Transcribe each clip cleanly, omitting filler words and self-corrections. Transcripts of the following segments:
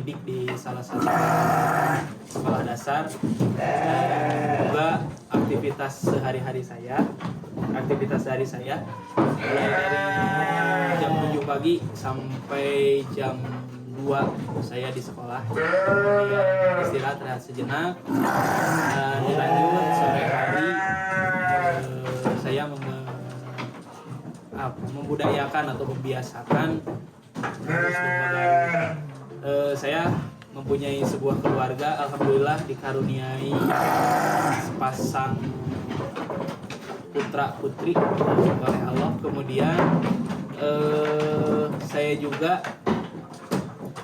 mendidik di salah satu sekolah dasar, dan juga aktivitas sehari-hari saya, mulai dari jam 7 pagi sampai jam 2 saya di sekolah, kemudian istirahat rehat sejenak, dan dilanjut sore hari saya membudayakan atau membiasakan mengurus domba garut. Saya mempunyai sebuah keluarga, alhamdulillah dikaruniai sepasang putra putri oleh Allah. Kemudian saya juga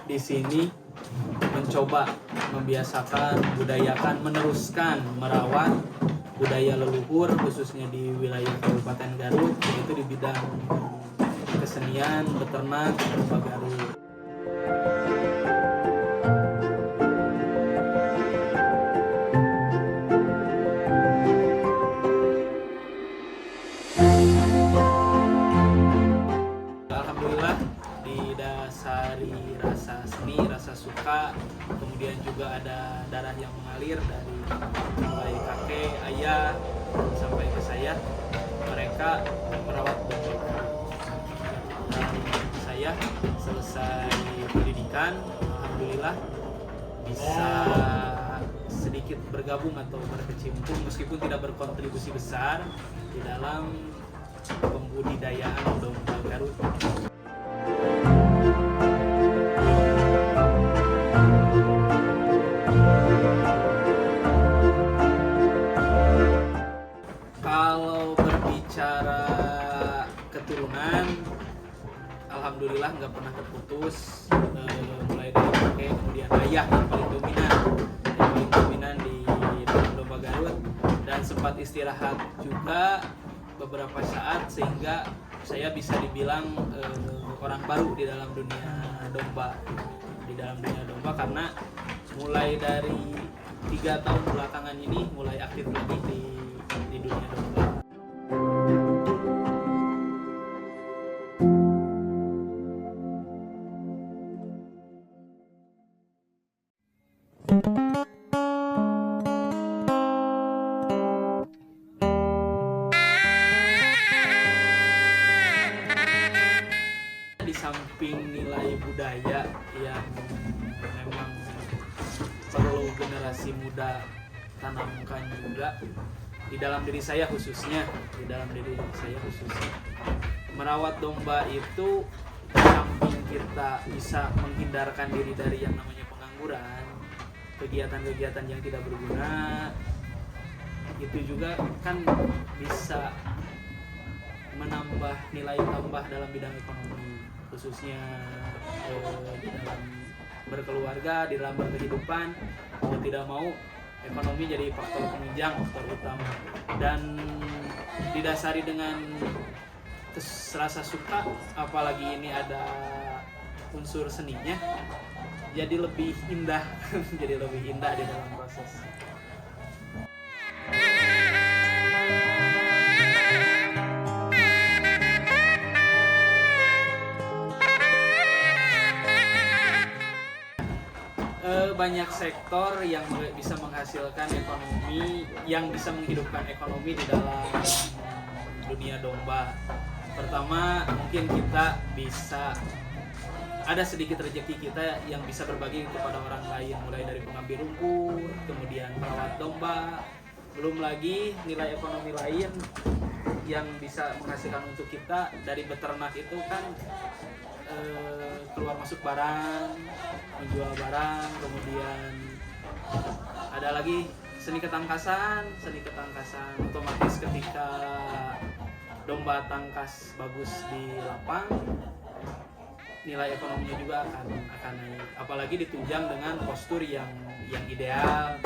di sini mencoba membiasakan, budayakan, meneruskan, merawat budaya leluhur khususnya di wilayah Kabupaten Garut, yaitu di bidang kesenian beternak domba Garut. Alhamdulillah didasari rasa seni, rasa suka, kemudian juga ada darah yang mengalir dari mulai kakek, ayah sampai ke saya. Mereka merawat domba. Saya selesai pendidikan, alhamdulillah bisa sedikit bergabung atau berkecimpung meskipun tidak berkontribusi besar di dalam pembudidayaan domba Garut. Kalau berbicara keturunan, alhamdulillah nggak pernah terputus, mulai dari kakek, kemudian ayah yang paling dominan di dalam domba Garut, dan sempat istirahat juga beberapa saat sehingga saya bisa dibilang orang baru di dalam dunia domba, karena mulai dari 3 tahun belakangan ini mulai aktif lagi di dunia domba. Di samping nilai budaya yang memang perlu generasi muda tanamkan juga di dalam diri saya khususnya, merawat domba itu di samping kita bisa menghindarkan diri dari yang namanya pengangguran, kegiatan-kegiatan yang tidak berguna, itu juga kan bisa menambah nilai tambah dalam bidang ekonomi, khususnya di dalam berkeluarga, di dalam berkehidupan. Mau tidak mau ekonomi jadi faktor penunjang, faktor utama, dan didasari dengan rasa suka, apalagi ini ada unsur seninya, jadi lebih indah di dalam proses. Banyak sektor yang bisa menghasilkan ekonomi, yang bisa menghidupkan ekonomi di dalam dunia domba. Pertama, mungkin kita bisa ada sedikit rezeki kita yang bisa berbagi kepada orang lain, mulai dari pengambil rumput, kemudian merawat domba, belum lagi nilai ekonomi lain yang bisa menghasilkan untuk kita dari beternak itu kan keluar masuk barang, menjual barang, kemudian ada lagi seni ketangkasan. Otomatis ketika domba tangkas bagus di lapang, nilai ekonominya juga akan naik, apalagi ditunjang dengan postur yang ideal.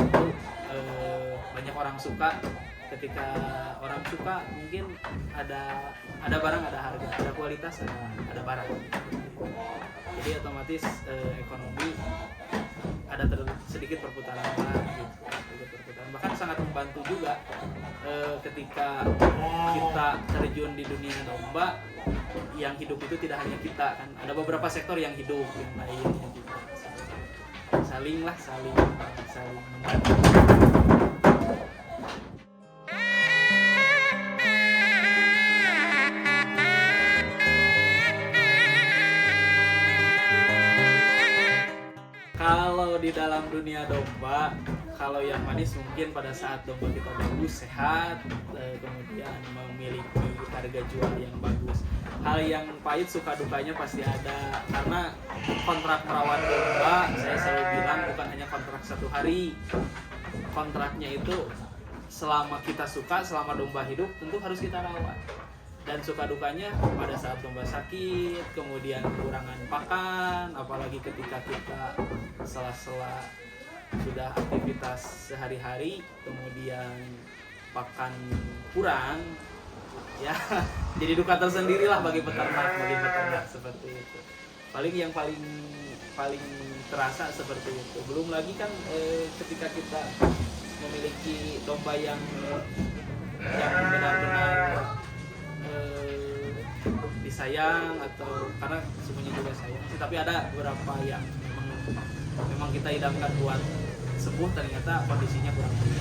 Banyak orang suka. Ketika orang suka, mungkin ada barang, ada harga, ada kualitas, ada barang. Jadi otomatis ekonomi ada sedikit perputaran gitu. Bahkan sangat membantu juga ketika kita terjun di dunia domba, yang hidup itu tidak hanya kita kan, ada beberapa sektor yang hidup yang lainnya juga. saling membantu. Kalau di dalam dunia domba, kalau yang manis mungkin pada saat domba kita bagus, sehat, kemudian memiliki harga jual yang bagus. Hal yang pahit suka dukanya pasti ada, karena kontrak perawat domba, saya selalu bilang bukan hanya kontrak 1 hari. Kontraknya itu selama kita suka, selama domba hidup tentu harus kita rawat. Dan suka dukanya pada saat domba sakit, kemudian kekurangan pakan, apalagi ketika kita sela-sela sudah aktivitas sehari-hari, kemudian pakan kurang, ya jadi duka tersendiri lah bagi peternak seperti itu. Yang paling terasa seperti itu. Belum lagi kan ketika kita memiliki domba yang benar-benar disayang, atau karena semuanya juga sayang sih, tapi ada beberapa yang memang kita idamkan buat sembuh, ternyata kondisinya kurang baik.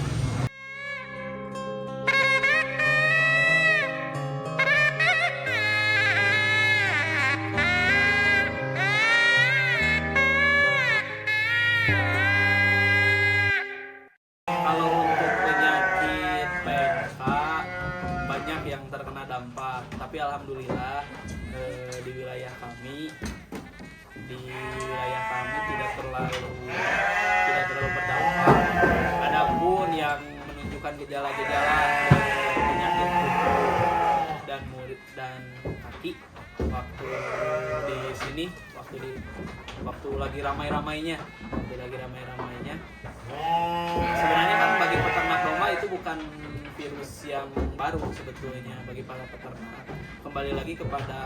Kalau untuk penyakit PMK banyak yang terkena dampak, tapi alhamdulillah di wilayah kami tidak terlalu berdampak. Adapun yang menunjukkan gejala-gejala penyakit kuku dan murid dan kaki waktu di sini, waktu lagi ramai-ramainya, sebenarnya kan bagi peternak domba itu bukan virus yang baru sebetulnya bagi para peternak. Kembali lagi kepada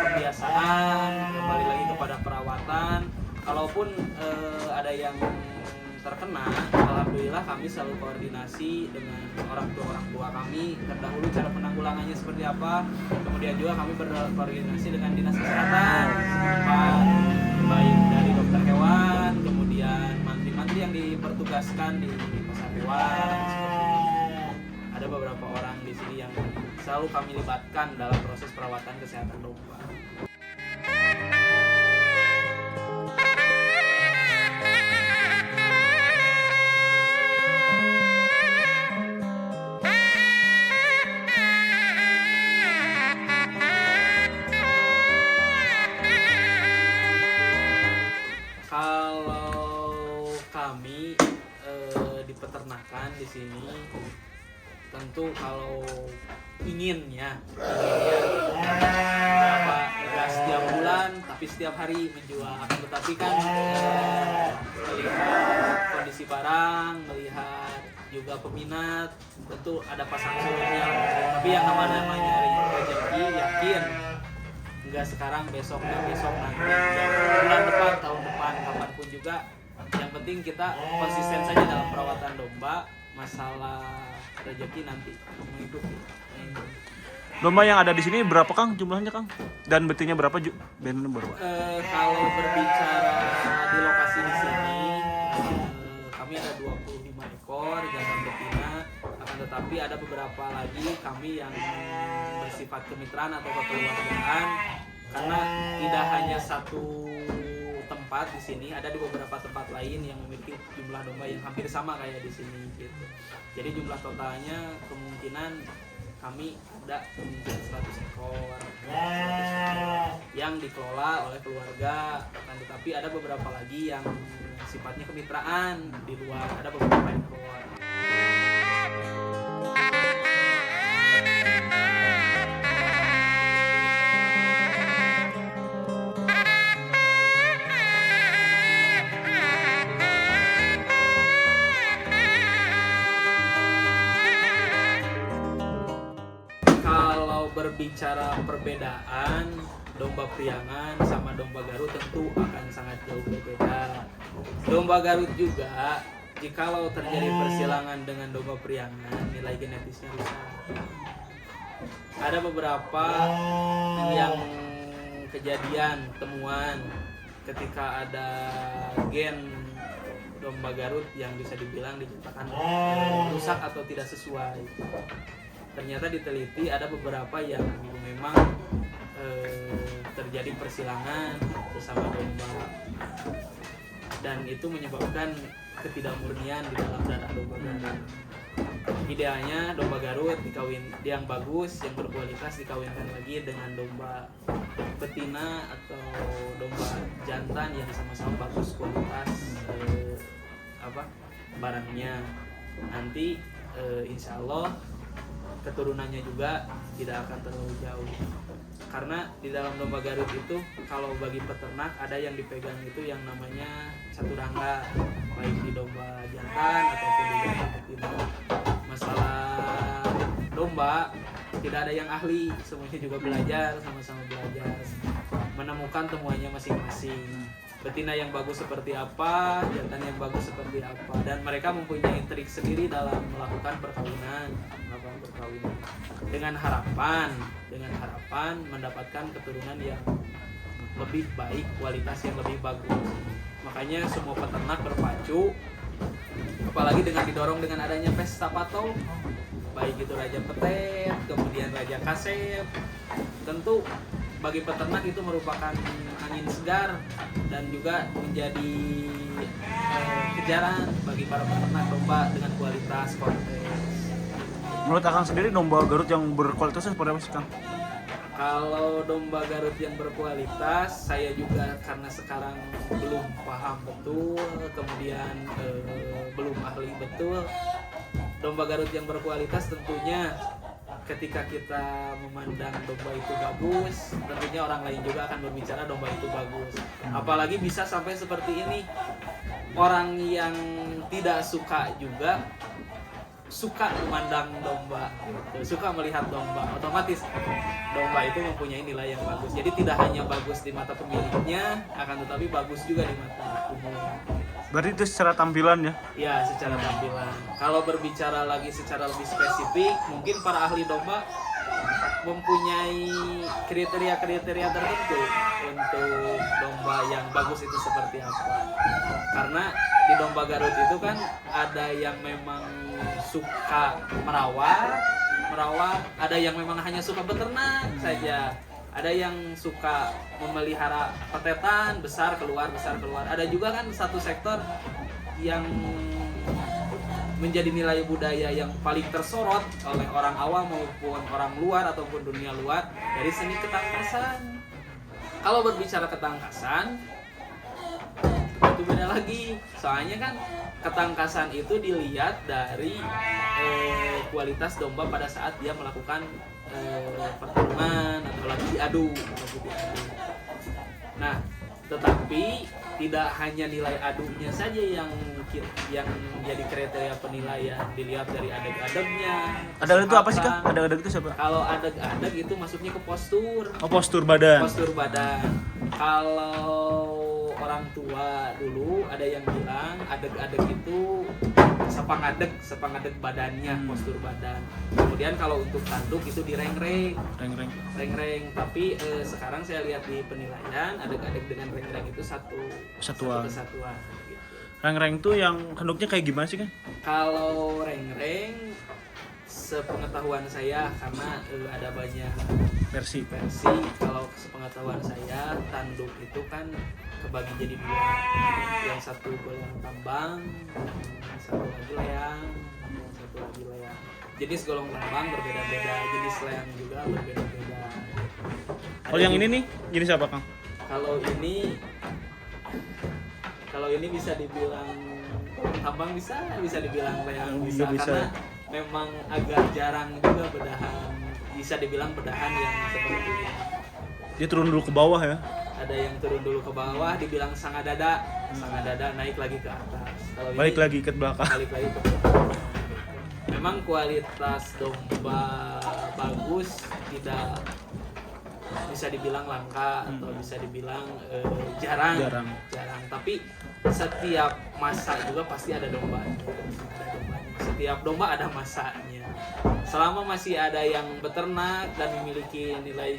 kebiasaan, kembali lagi kepada perawatan. Kalaupun ada yang terkena, alhamdulillah kami selalu koordinasi dengan orang tua kami terdahulu cara penanggulangannya seperti apa. Kemudian juga kami berkoordinasi dengan dinas kesehatan setempat, baik dari dokter hewan, kemudian mantri-mantri yang dipertugaskan di pasar hewan. Ada beberapa orang di sini yang selalu kami libatkan dalam proses perawatan kesehatan domba. Kalau kami di peternakan di sini, tentu kalau ingin berapa setiap bulan tapi setiap hari menjual, tetapi kan melihat kondisi barang, melihat juga peminat, tentu ada pasang surutnya. Tapi yang namanya rezeki, yakin enggak sekarang, besok nanti bulan depan, tahun depan, kapanpun juga. Yang penting kita konsisten saja dalam perawatan domba. Masalah rezeki nanti mengikuti. Domba yang ada di sini berapa Kang jumlahnya Kang? Dan betinnya berapa berapa? Kalau berbicara di lokasi di sini, kami ada 25 ekor jantan betina. Akan tetapi ada beberapa lagi kami yang bersifat kemitraan atau kekeluargaan, karena tidak hanya satu tempat di sini, ada di beberapa tempat lain yang memiliki jumlah domba yang hampir sama kayak di sini gitu. Jadi jumlah totalnya kemungkinan kami ada 100 ekor yang dikelola oleh keluarga. Akan tetapi ada beberapa lagi yang sifatnya kemitraan, di luar ada beberapa ekor. Berbicara perbedaan domba priangan sama domba Garut tentu akan sangat jauh berbeda. Domba Garut juga jikalau terjadi persilangan dengan domba priangan, nilai genetisnya rusak. Ada beberapa yang kejadian temuan ketika ada gen domba Garut yang bisa dibilang dinyatakan rusak atau tidak sesuai. Ternyata diteliti ada beberapa yang memang terjadi persilangan bersama domba, dan itu menyebabkan ketidakmurnian di dalam darah domba Garut. Idealnya domba Garut yang bagus, yang berkualitas dikawinkan lagi dengan domba betina atau domba jantan yang sama-sama bagus kualitas barangnya. Nanti insya Allah keturunannya juga tidak akan terlalu jauh. Karena di dalam domba Garut itu kalau bagi peternak ada yang dipegang itu yang namanya satu rangga, baik di domba jantan ataupun di domba betina. Masalah domba tidak ada yang ahli, semuanya juga belajar, sama-sama belajar, menemukan temuannya masing-masing. Betina yang bagus seperti apa, jantan yang bagus seperti apa, dan mereka mempunyai trik sendiri dalam melakukan perkawinan dengan harapan mendapatkan keturunan yang lebih baik, kualitas yang lebih bagus. Makanya semua peternak berpacu, apalagi dengan didorong dengan adanya pesta patok, baik itu Raja Petet, kemudian Raja Kasep. Tentu bagi peternak itu merupakan angin segar dan juga menjadi kejaran bagi para peternak domba dengan kualitas kontes. Menurut Akang sendiri domba Garut yang berkualitas seperti apa sih, Kang? Kalau domba Garut yang berkualitas, saya juga karena sekarang belum paham betul, kemudian belum ahli betul. Domba Garut yang berkualitas tentunya ketika kita memandang domba itu bagus, tentunya orang lain juga akan berbicara domba itu bagus. Apalagi bisa sampai seperti ini, orang yang tidak suka juga suka memandang domba, suka melihat domba, otomatis domba itu mempunyai nilai yang bagus. Jadi tidak hanya bagus di mata pemiliknya, akan tetapi bagus juga di mata umum. Berarti itu secara tampilan ya? Ya, secara tampilan. Kalau berbicara lagi secara lebih spesifik, mungkin para ahli domba mempunyai kriteria-kriteria tertentu untuk domba yang bagus itu seperti apa. Karena di domba Garut itu kan ada yang memang suka merawat, ada yang memang hanya suka beternak saja. Ada yang suka memelihara petetan besar keluar. Ada juga kan satu sektor yang menjadi nilai budaya yang paling tersorot oleh orang awam maupun orang luar ataupun dunia luar dari seni ketangkasan. Kalau berbicara ketangkasan itu beda lagi. Soalnya kan ketangkasan itu dilihat dari kualitas domba pada saat dia melakukan pertarungan atau lagi diadu. Nah, tetapi tidak hanya nilai adunya saja yang jadi kriteria penilaian, dilihat dari adeg-adegnya. Adeg itu apa sih, Kang? Adeg-adeg itu siapa? Kalau adeg-adeg itu maksudnya ke postur. Oh, postur badan. Postur badan. Kalau orang tua dulu ada yang bilang adeg-adeg itu sepangadeg badannya, postur badan. Kemudian kalau untuk tanduk itu direngreng. Rengreng. Tapi sekarang saya lihat di penilaian adeg-adeg dengan rengreng itu satu kesatuan. Gitu. Rengreng itu yang tanduknya kayak gimana sih, Kang? Kalau rengreng, sepengetahuan saya karena ada banyak versi. Kalau sepengetahuan saya tanduk itu kan kebagi jadi dua, yang satu golongan tambang, yang satu lagi leang. Jenis golongan tambang berbeda-beda, jenis leang juga berbeda-beda. Kalau yang ini nih jenis apa, Kang? Kalau ini bisa dibilang tambang, bisa dibilang leang, bisa. Karena memang agak jarang juga bedahan, bisa dibilang bedahan yang seperti ini. Dia turun dulu ke bawah ya? Ada yang turun dulu ke bawah, dibilang sangadada naik lagi ke atas. Kalau balik ini, lagi ke belakang. Memang kualitas domba bagus tidak bisa dibilang langka atau bisa dibilang jarang. Tapi setiap masa juga pasti ada dombanya. Setiap domba ada masanya. selama masih ada yang beternak dan memiliki nilai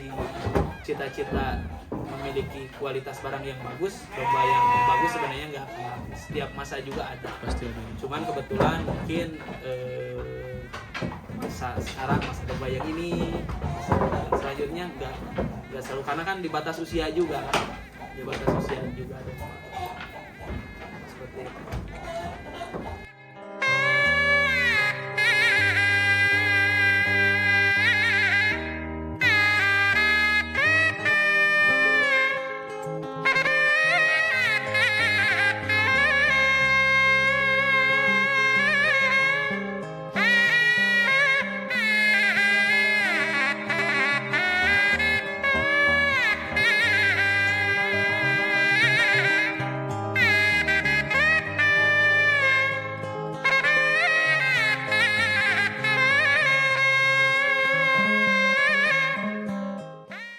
cita-cita memiliki kualitas barang yang bagus, domba yang bagus sebenarnya nggak akan setiap masa juga ada. Pasti ada. Cuman kebetulan mungkin sekarang masa domba yang ini, selanjutnya nggak selalu, karena kan di batas usia juga kan, di batas usia juga ada seperti itu.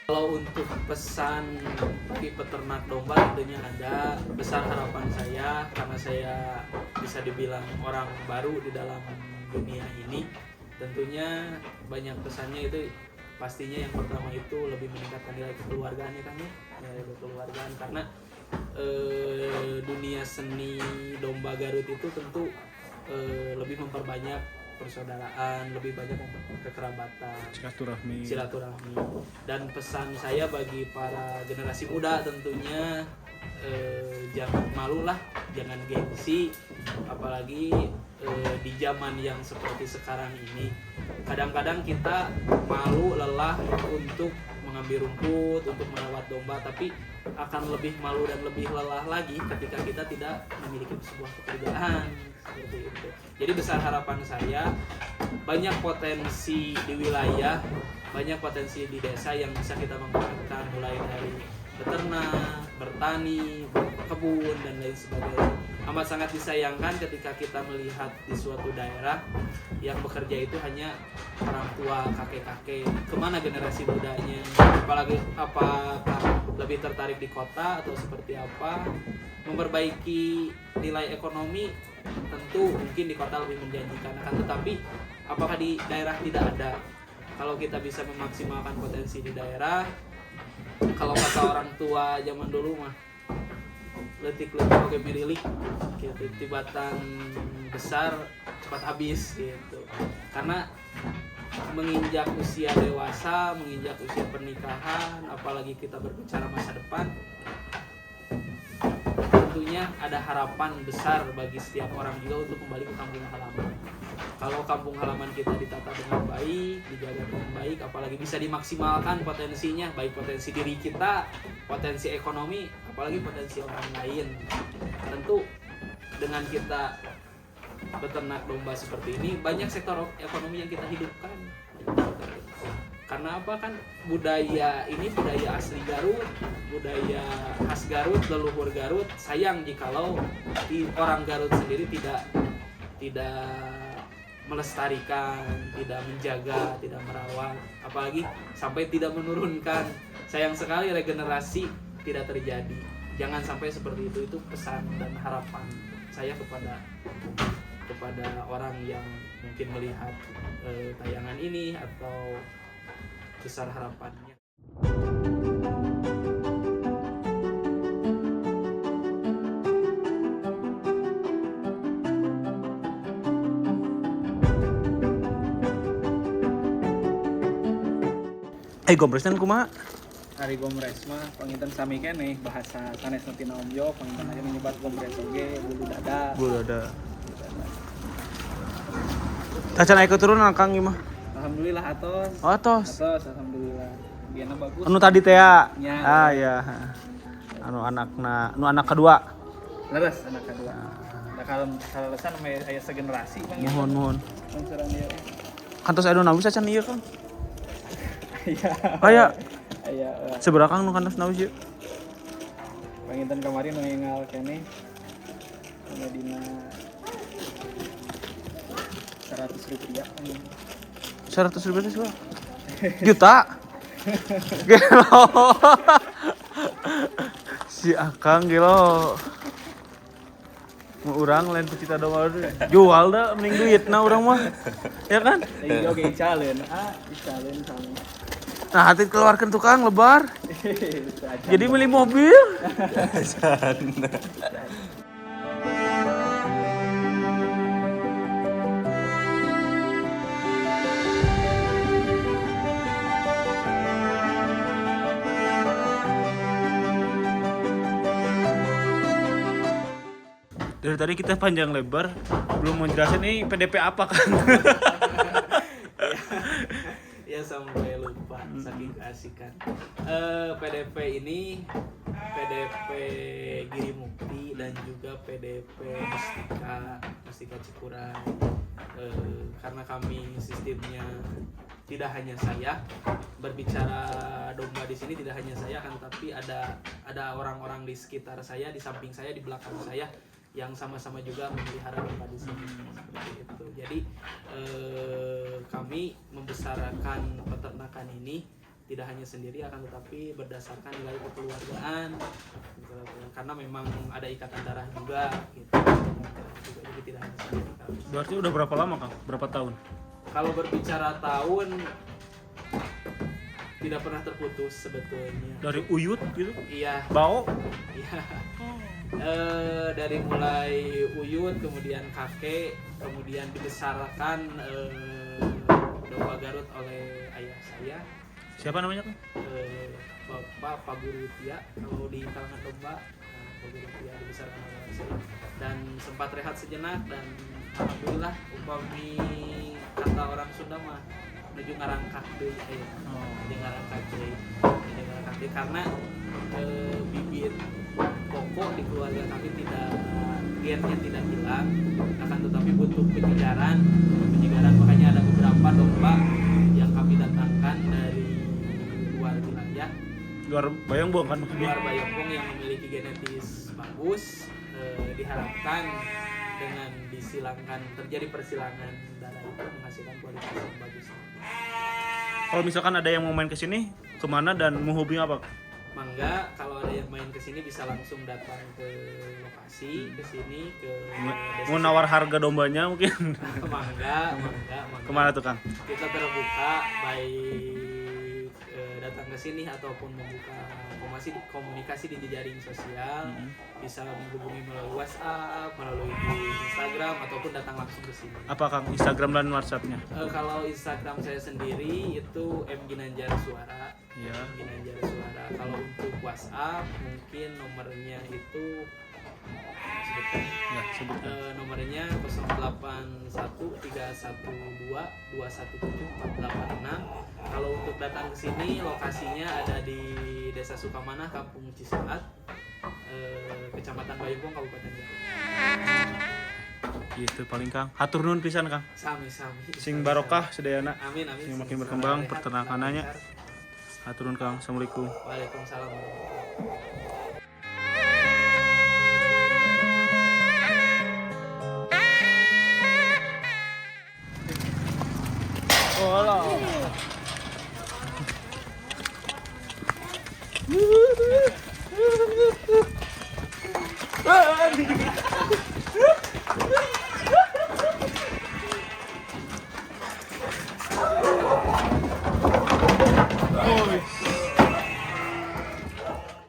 Kalau untuk pesan bagi peternak domba tentunya ada. Besar harapan saya, karena saya bisa dibilang orang baru di dalam dunia ini, tentunya banyak pesannya itu pastinya yang pertama itu lebih meningkatkan nilai kekeluargaan ya kan ya, nilai kekeluargaan, karena dunia seni domba Garut itu tentu lebih memperbanyak persaudaraan, lebih banyak kekerabatan, silaturahmi. Dan pesan saya bagi para generasi muda tentunya jangan malu lah, jangan gengsi, apalagi di zaman yang seperti sekarang ini. Kadang-kadang kita malu, lelah untuk mengambil rumput, untuk merawat domba, tapi akan lebih malu dan lebih lelah lagi ketika kita tidak memiliki sebuah pekerjaan seperti itu. Jadi besar harapan saya, banyak potensi di wilayah, banyak potensi di desa yang bisa kita mengembangkan, mulai dari beternak, bertani, berkebun dan lain sebagainya. Amat sangat disayangkan ketika kita melihat di suatu daerah yang bekerja itu hanya orang tua, kakek-kakek. Kemana generasi mudanya? Apalagi apakah lebih tertarik di kota atau seperti apa? Memperbaiki nilai ekonomi tentu mungkin di kota lebih menjanjikan, akan tetapi apakah di daerah tidak ada? Kalau kita bisa memaksimalkan potensi di daerah, kalau kata orang tua zaman dulu mah letik-letik oke mirilik gitu, tibatan besar cepat habis gitu. Karena menginjak usia dewasa, menginjak usia pernikahan, apalagi kita berbicara masa depan, tentunya ada harapan besar bagi setiap orang juga untuk kembali ke kampung halaman. Kalau kampung halaman kita ditata dengan baik, dijaga dengan baik, apalagi bisa dimaksimalkan potensinya, baik potensi diri kita, potensi ekonomi, apalagi potensi orang lain. Tentu dengan kita beternak domba seperti ini, banyak sektor ekonomi yang kita hidupkan. Karena apa, kan budaya ini budaya asli Garut, budaya khas Garut, leluhur Garut. Sayang jikalau di orang Garut sendiri tidak melestarikan, tidak menjaga, tidak merawat, apalagi sampai tidak menurunkan. Sayang sekali regenerasi tidak terjadi. Jangan sampai seperti itu. Itu pesan dan harapan saya kepada orang yang mungkin melihat tayangan ini atau besar harapannya. Gompresnan kumaha? Ari gombres mah panginten sami keneh bahasa sanes nu tina omjo, panginten aya menyebat gombres oge bulu dada. Bulu dada. Tacan aya keturunan Kang ieu mah. Alhamdulillah atos. Oh, atos. Alhamdulillah. Biana bagus. Anu tadi teh ya. Ya. Ah ya. Anu anak kedua. Leres anak kedua. Da kalau lesan aya segenerasi Bang. Mohon. Mun sareng ieu. Kantos aya nu nawis acan ieu Kang. Iya. Aya. Aya. Seberapa Kang nu kantos nawis ieu? Panginten kemarin nu ninggal keneh. Anu dina Rp100 Rp100 itu berapa? Juta? Gelo. Si Akang gelo. Mau urang lain pecinta domba jual dah mending duitna urang mah. Ya kan? Iya oke icaleun. Icaleun sama. Nah, hati keluarkan tukang lebar. Jadi milih mobil. Dari tadi kita panjang lebar belum menjelasin nih PDP apa kan? Ya sampai lupa saking keasikan. PDP ini PDP Giri Mukti dan juga PDP Mustika Cikuray. Karena kami sistemnya tidak hanya saya berbicara domba di sini, tidak hanya saya, kan, tapi ada orang-orang di sekitar saya, di samping saya, di belakang saya yang sama-sama juga memelihara domba di sini. Seperti itu. Jadi kami membesarkan peternakan ini tidak hanya sendiri, akan tetapi berdasarkan nilai kekeluargaan, karena memang ada ikatan darah juga gitu. Jadi tidak hanya sendiri. Berarti udah berapa lama Kang? Berapa tahun? Kalau berbicara tahun tidak pernah terputus sebetulnya. Dari uyut gitu? Iya. Bau? Iya. Dari mulai uyut, kemudian kakek, kemudian dibesarkan domba Garut oleh ayah saya. Siapa namanya Kang? Bapak Pak Guru Tia, kalau di kalangan domba Pak Guru Tia dibesarkan oleh ayah saya. Dan sempat rehat sejenak dan alhamdulillah upami kata orang Sunda mah menuju ngarangkak deui di ngarangkak deui karena bibit pokok di keluarga kami giatnya tidak hilang, akan tetapi butuh penyegaran, makanya ada beberapa domba yang kami datangkan dari luar wilayah, Luar Bayongbong kan maksudnya? luar Bayongbong yang memiliki genetis bagus. Diharapkan dengan terjadi persilangan darah itu menghasilkan kualitas yang bagus. Kalau misalkan ada yang mau main ke sini, kemana dan mau hobi apa? Mangga, kalau ada yang main ke sini bisa langsung datang ke lokasi, ke sini, ke Mau nawar harga dombanya mungkin? mangga. Kemana tuh Kang? Kita terbuka baik datang ke sini ataupun membuka komunikasi di jejaring sosial. Bisa menghubungi melalui WhatsApp, melalui Instagram, ataupun datang langsung ke sini. Apa Kang Instagram dan WhatsAppnya? Kalau Instagram saya sendiri itu Ginanjar Suara. Iya. Ginanjar Suara. Kalau untuk WhatsApp mungkin nomornya itu sebutkan. Ya, sebutkan. Nomornya 081312217486. Kalau untuk datang ke sini lokasinya ada di Desa Sukamana, Kampung Cisaat, Kecamatan Bayongbong, Kabupaten Garut. Gitu paling Kang. Hatur nuhun pisan Kang. Sami. Sing barokah sedayana. Amin. Sing makin berkembang peternakannya. Hatur nuhun Kang. Assalamualaikum. Waalaikumsalam warahmatullahi Oh,